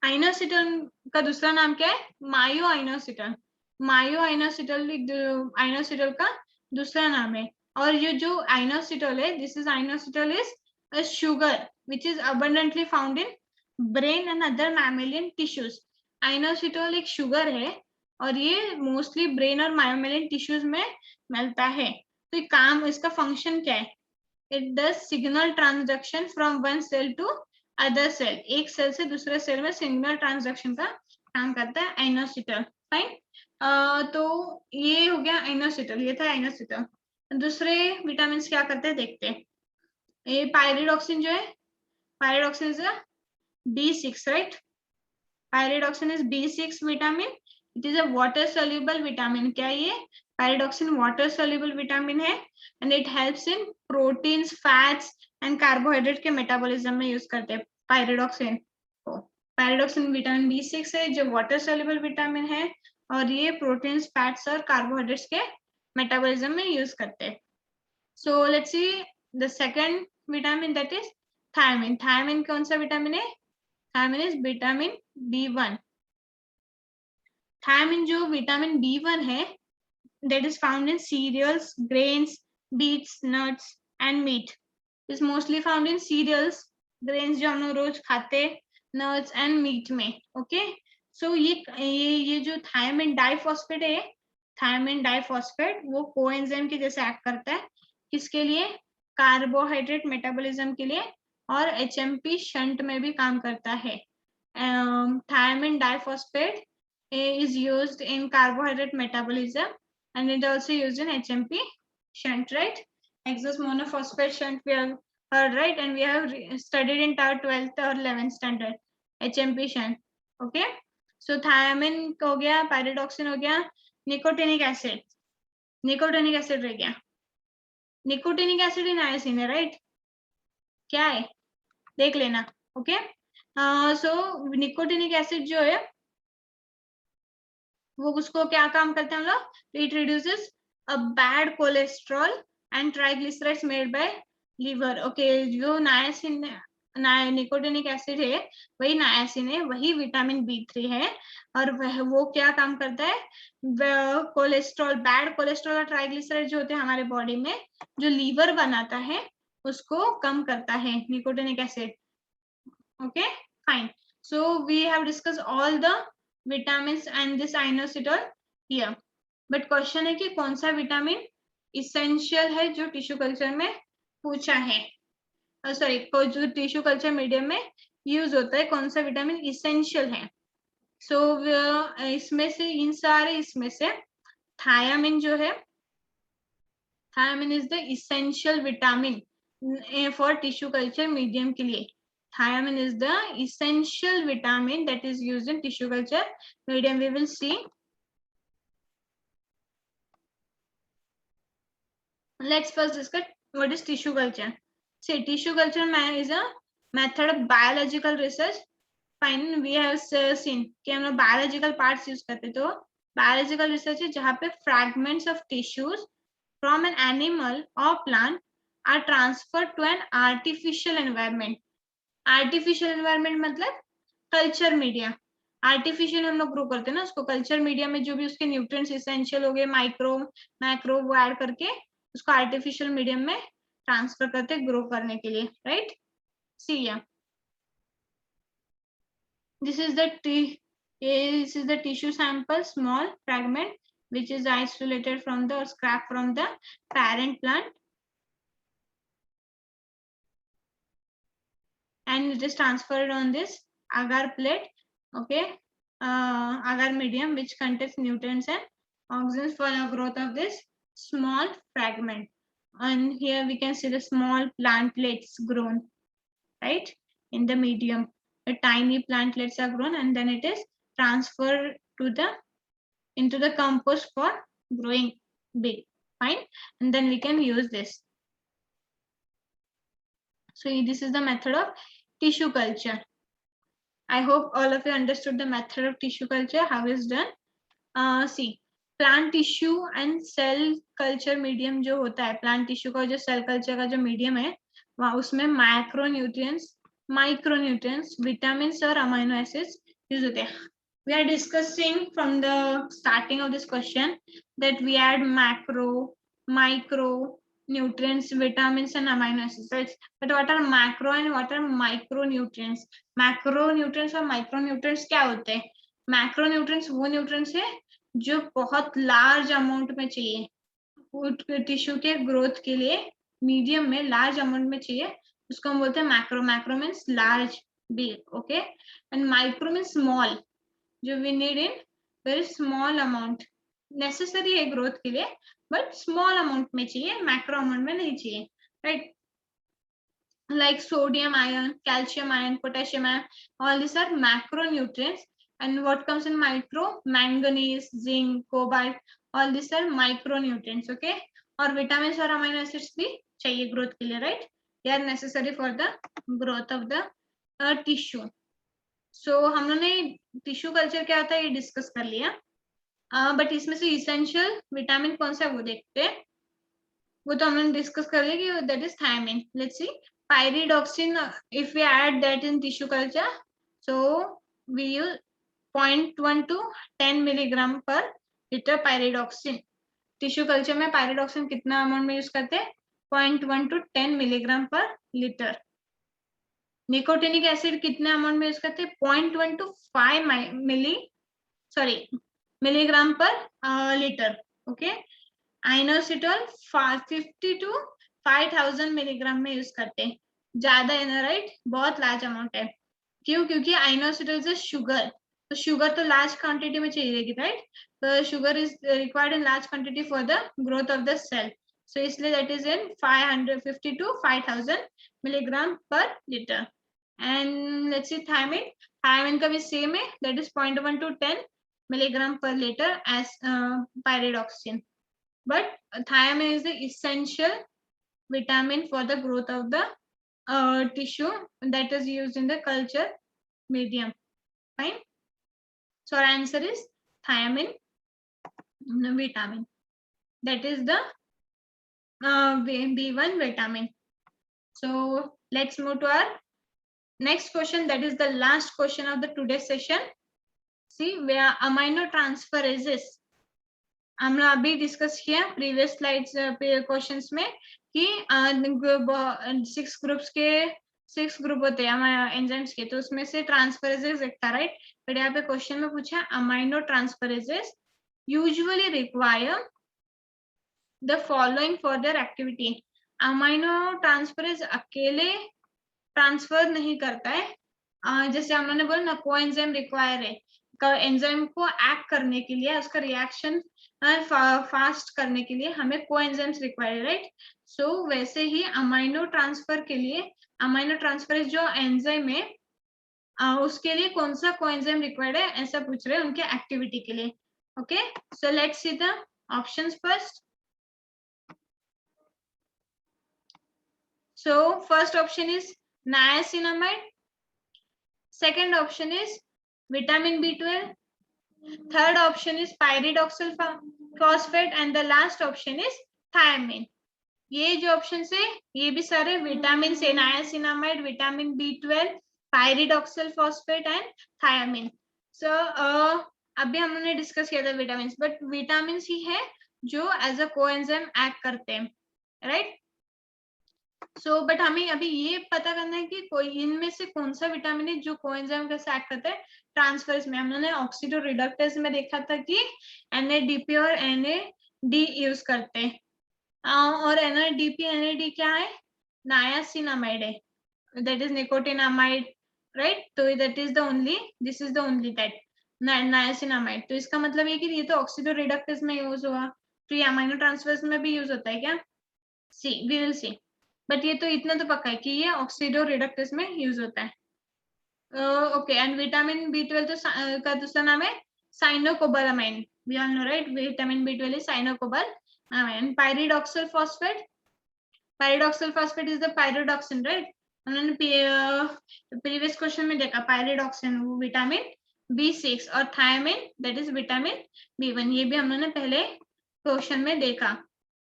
S1: Inositol का दूसरा नाम क्या है, मायो आइनोसिटोल। मायो आइनोसिटोल आइनोसिटोल का दूसरा नाम है। और ये जो आइनोसिटोल है, this is inositol is a sugar which is abundantly found in brain and other mammalian tissues. Inositol एक शुगर है और ये मोस्टली ब्रेन और मायोमेलियन टिश्यूज में मिलता है। तो ये काम, इसका फंक्शन क्या है, it does signal transduction from one cell to other cell, एक सेल से दूसरे सेल में सिग्नल ट्रांसडक्शन का काम करता है आइनोसिटोल, फाइन। तो ये हो गया आइनोसिटोल, ये था आइनोसिटोल। दूसरे विटामिन क्या करते हैं देखते हैं। ये पायरिडॉक्सिन जो है, pyridoxine is B6, right. Pyridoxine is B6 vitamin, it is a water soluble vitamin. क्या ये पायरिडॉक्सिन वाटर सोल्यूबल विटामिन है, and it helps in proteins, fats and carbohydrate के मेटाबॉलिज्म में यूज करते हैं पायरिडॉक्सिन को। पायरिडॉक्सिन विटामिन B6 है जो वाटर सोल्यूबल विटामिन है, और ये प्रोटीन्स, फैट्स और कार्बोहाइड्रेट्स के मेटाबॉलिज्म में यूज करते हैं। So let's see the second vitamin, that is thiamine. Thiamine कौन सा विटामिन है, thiamine is vitamin B1। Thiamine जो विटामिन B1 है, that is found in cereals, grains, beets, nuts and meat. Is mostly found in cereals, grains जो हम लोग रोज खाते, nuts and meat में। Okay, so ये जो थायमिन डाइफॉस्फेट है, थायमिन डाइफॉस्फेट वो कोएंजाइम के जैसे एक्ट करता है, किसके लिए, कार्बोहाइड्रेट मेटाबॉलिज्म के लिए, और HMP शंट में भी काम करता है। Thiamine diphosphate is used in carbohydrate metabolism and it also used in HMP shunt, right? Hexose monophosphate shunt we have heard, right? And we have studied in 12th or 11th standard HMP shunt. Okay, so thiamine हो गया, pyridoxine हो गया, nicotinic acid, nicotinic acid रह गया। Nicotinic acid in नायासिन है, right, क्या है देख लेना। ओके, सो निकोटिनिक एसिड जो है वो उसको क्या काम करते हैं हम लोग, it reduces a bad cholesterol and triglycerides made by liver. Okay, जो नायासिन निकोटिनिक एसिड है वही नायासिन है, वही विटामिन B3 है, और वो क्या काम करता है, कोलेस्ट्रॉल, बैड कोलेस्ट्रॉल और ट्राइग्लिसराइड जो होते हैं हमारे बॉडी में, जो लीवर बनाता है उसको कम करता है nicotinic acid. Okay fine, so we have discuss all the vitamins and this inositol here. But question है कि कौन सा विटामिन इसेंशियल है जो टिश्यू कल्चर में पूछा है, सॉरी जो टिश्यू कल्चर मीडियम में यूज होता है, कौन सा विटामिन इसेंशियल है। सो इसमें से, इन सारे इसमें से थायामिन जो है Thiamine is the essential vitamin for tissue culture medium के लिए. Thiamine is the essential vitamin that is used in tissue culture medium. We will see. Let's first discuss what is tissue culture. See, tissue culture is a method of biological research. Fine, we have seen कि हम लोग biological parts use करते, तो biological research है जहाँ पे fragments of tissues from an animal or plant are transferred to an artificial environment. Artificial environment मतलब culture media. Artificial हम लोग ग्रो करते हैं ना उसको, कल्चर मीडिया में जो भी उसके न्यूट्रिएंट्स एसेंशियल हो गए, माइक्रो मैक्रो, वो ऐड करके उसको आर्टिफिशियल मीडियम में ट्रांसफर करते ग्रो करने के लिए, राइट. सी या this is the tissue sample, small fragment which is isolated from the or scrap from the parent plant, and it is transferred on this agar plate. Okay, agar medium which contains nutrients and oxygen for the growth of this small fragment. And here we can see the small plantlets grown, right, in the medium. The tiny plantlets are grown and then it is transferred to the into the compost for growing big. Fine, and then we can use this. So this is the method of tissue culture. I hope all of you understood the method of tissue culture, how it's done. See, plant tissue and cell culture medium जो होता है, plant tissue का जो cell culture का जो medium है, वहाँ उसमें micronutrients, vitamins और amino acids use होते हैं. We are discussing from the starting of this question that we add macro, micro, nutrients, vitamins and amino acids, right? But what are macro and what are micronutrients? Macronutrients और micronutrients क्या होते हैं? Macronutrients वो nutrients है जो बहुत large amount में चाहिए टिश्यू के ग्रोथ के लिए, मीडियम में लार्ज अमाउंट में चाहिए, उसको हम बोलते हैं macro. Macro means large, big. Okay, and micro means small, जो we need in very small amount, necessary है ग्रोथ के लिए बट स्मॉल अमाउंट में चाहिए, मैक्रो अमाउंट में नहीं चाहिए, right. Like sodium ion, calcium ion, potassium ion, all these are macronutrients. And what comes in micro? Manganese, zinc, cobalt, all these are micronutrients. Okay, और vitamins और amino acids भी चाहिए growth के लिए, right? They are necessary for the growth of the tissue. So हम लोगों ने tissue culture क्या होता है ये discuss कर लिया, but इसमें से essential vitamin कौन सा है वो देखते हैं. वो तो हमने डिस्कस कर लिया कि that is thiamine. Let's see. Pyridoxine, if we add that in tissue culture, so we use 0.1 to 10 milligram per liter pyridoxine. Tissue culture में pyridoxine कितना अमाउंट में यूज करते हैं? 0.1 to 10 milligram per liter. Nicotinic acid कितने amount में use करते हैं? 0.1 to 5 milligram per liter. Okay. Inositol 50 to 5000 milligram में यूज करते हैं, ज्यादा है ना, राइट, बहुत लार्ज अमाउंट है. क्यों? क्योंकि आइनोसिटोल इज शुगर, तो शुगर तो लार्ज क्वांटिटी में चाहिए, राइट. तो sugar is required in large quantity for the growth of the cell, so इसलिए that is in 550 to 5000 milligram per litre. And let's see thiamine. Thiamine का भी same है, that is 0.1 to 10 milligram per liter as pyridoxine. But thiamine is the essential vitamin for the growth of the tissue that is used in the culture medium. Fine. So our answer is thiamine vitamin. That is the B1 vitamin. So let's move to our next question. That is the last question of the today's session. See, where aminotransferases. हमने अभी discuss किया previous slides questions में कि 6 group होते हैं enzymes के, तो उसमें से ट्रांसफरेजेस एक था, राइट. बट यहाँ पे क्वेश्चन में पूछा amino transferases usually require the following for their activity. Amino transferase अकेले ट्रांसफर नहीं करता है, जैसे हम लोगों ने बोला ना कोएंजाइम रिक्वायर है, एंजाइम को एक्ट करने के लिए, उसका रिएक्शन फास्ट करने के लिए हमें कोएंजाइम्स रिक्वायर्ड, राइट? सो वैसे ही अमाइनो ट्रांसफर के लिए, अमाइनो ट्रांसफर जो एंजाइम है उसके लिए कौन सा कोएंजाइम रिक्वायर्ड है, ऐसा पूछ रहे हैं उनके एक्टिविटी के लिए. Okay, so let's see the options first. So first option is niacinamide. Second option is vitamin B12. Third option is pyridoxal phosphate and the last option is thiamine. ये जो ऑप्शन है ये भी सारे विटामिन से, niacinamide, vitamin B12, pyridoxal phosphate and thiamine. So अभी हमने discuss किया था विटामिन, बट विटामिन ही है जो एज अ कोएंजाइम एक्ट करते हैं, राइट? सो बट हमें अभी ये पता करना है कि कोई इनमें से कौन सा विटामिन है जो कोएंजाइम कैसे एक्ट करता है ट्रांसफर्स में. हमने ऑक्सीडो रिडक्टेज में देखा था कि NADP और NAD यूज करते हैं, और NADP NAD क्या है, नायासिनामाइड है, दैट इज निकोटिनामाइड, राइट? तो that is the only, this is the only that niacinamide. तो इसका मतलब ये कि ये तो ऑक्सीडो रिडक्टेज में यूज हुआ, तो ये अमाइनो ट्रांसफर्स में भी यूज होता है क्या? सी, वी विल सी. बट ये तो इतना तो पक्का है कि ये ऑक्सीडो रिडक्टेज में यूज होता है. ओके, एंड विटामिन B12 तो का दूसरा नाम है cyanocobalamin. We all know, right? Vitamin B12 is cyanocobalamin. pyridoxal phosphate, pyridoxal phosphate is the pyridoxine, right? हमने प्रीवियस क्वेश्चन में देखा pyridoxine वो विटामिन B6 और thiamine that is vitamin B1, ये भी हमने पहले क्वेश्चन में देखा.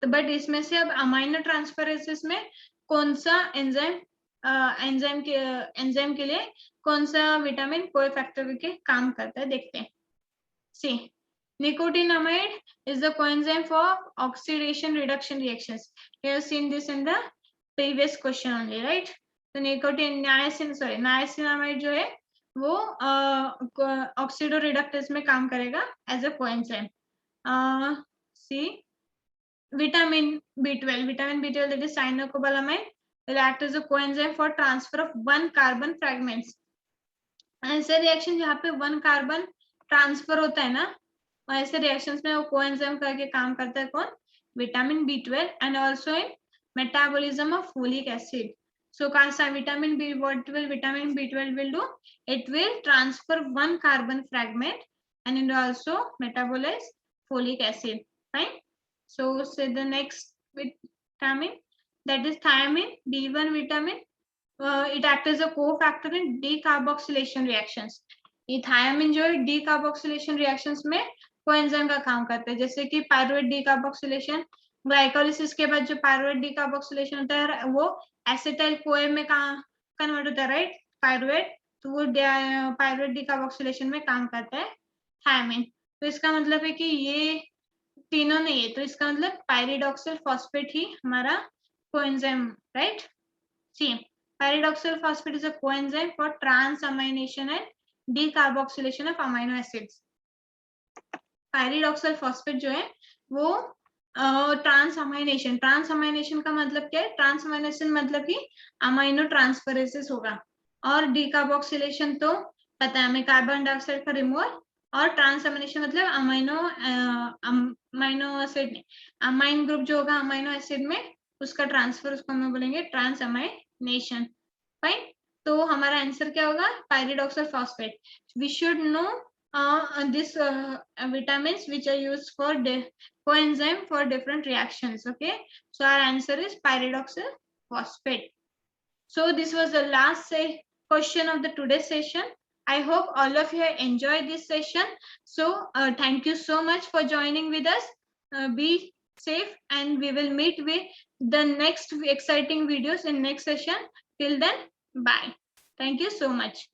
S1: तो बट इसमें से अब अमाइनो ट्रांसफरेसिस में कौन सा एंजाइम के लिए कौन सा विटामिन कोएफेक्टर के काम करता है देखते हैं. सी, nicotinamide is the coenzyme for oxidation reduction reactions. You have seen this in the previous question only, right? तो niacinamide जो है वो ऑक्सीडो रिडक्टेज में काम करेगा as a coenzyme. See, vitamin B12 that is cyanocobalamin will act as a coenzyme for transfer of one carbon fragments. ऐसे reaction जहाँ पे वन कार्बन ट्रांसफर होता है ना, ऐसे रिएक्शंस में वो कोएंजाइम करके काम करता है कौन, vitamin B12 and also in metabolism of folic acid. So vitamin B12 will do, it will transfer one carbon fragment and it also metabolize folic acid, fine. So say the next vitamin, that is thiamine, B1 vitamin. It acts as a cofactor in decarboxylation reactions. ये thiamine जो है decarboxylation reactions में coenzyme का काम करता है, जैसे कि पायरुवेट डिकार्बोक्सिलेशन, ग्लाइकोलिसिस के बाद जो पायरुवेट डिकार्बोक्सिलेशन होता है वो एसिटाइल कोए में कन्वर्ट होता है, राइट? पायरुवेट, तो वो पायरुवेट डिकार्बोक्सिलेशन में काम करता है थायमिन. तो इसका मतलब है कि ये तीनों नहीं है, तो इसका मतलब पायरिडॉक्सिल फॉस्फेट ही हमारा coenzyme, right? See, pyridoxal phosphate is a coenzyme for transamination and decarboxylation of amino acids. pyridoxal phosphate जो है वो ट्रांसअमाइनेशन का मतलब क्या है? ट्रांसअमाइनेशन मतलब कि अमाइनो ट्रांसफरेसिस होगा, और डिकार्बोक्सिलेशन तो पता है हमें, कार्बन डाइऑक्साइड का रिमूवल, और ट्रांसअमाइनेशन मतलब अमाइनो एसिड, अमाइन ग्रुप जो होगा अमाइनो एसिड में उसका ट्रांसफर, उसको हम बोलेंगे ट्रांसअमाइनेशन, फाइन. तो हमारा आंसर क्या होगा? pyridoxal phosphate. We should know this vitamins which are used for coenzyme for different reactions. Okay, so our answer is pyridoxal phosphate. So this was the last question of the today's session. I hope all of you have enjoyed this session. So thank you so much for joining with us. Be safe, and we will meet with the next exciting videos in next session. Till then, bye. Thank you so much.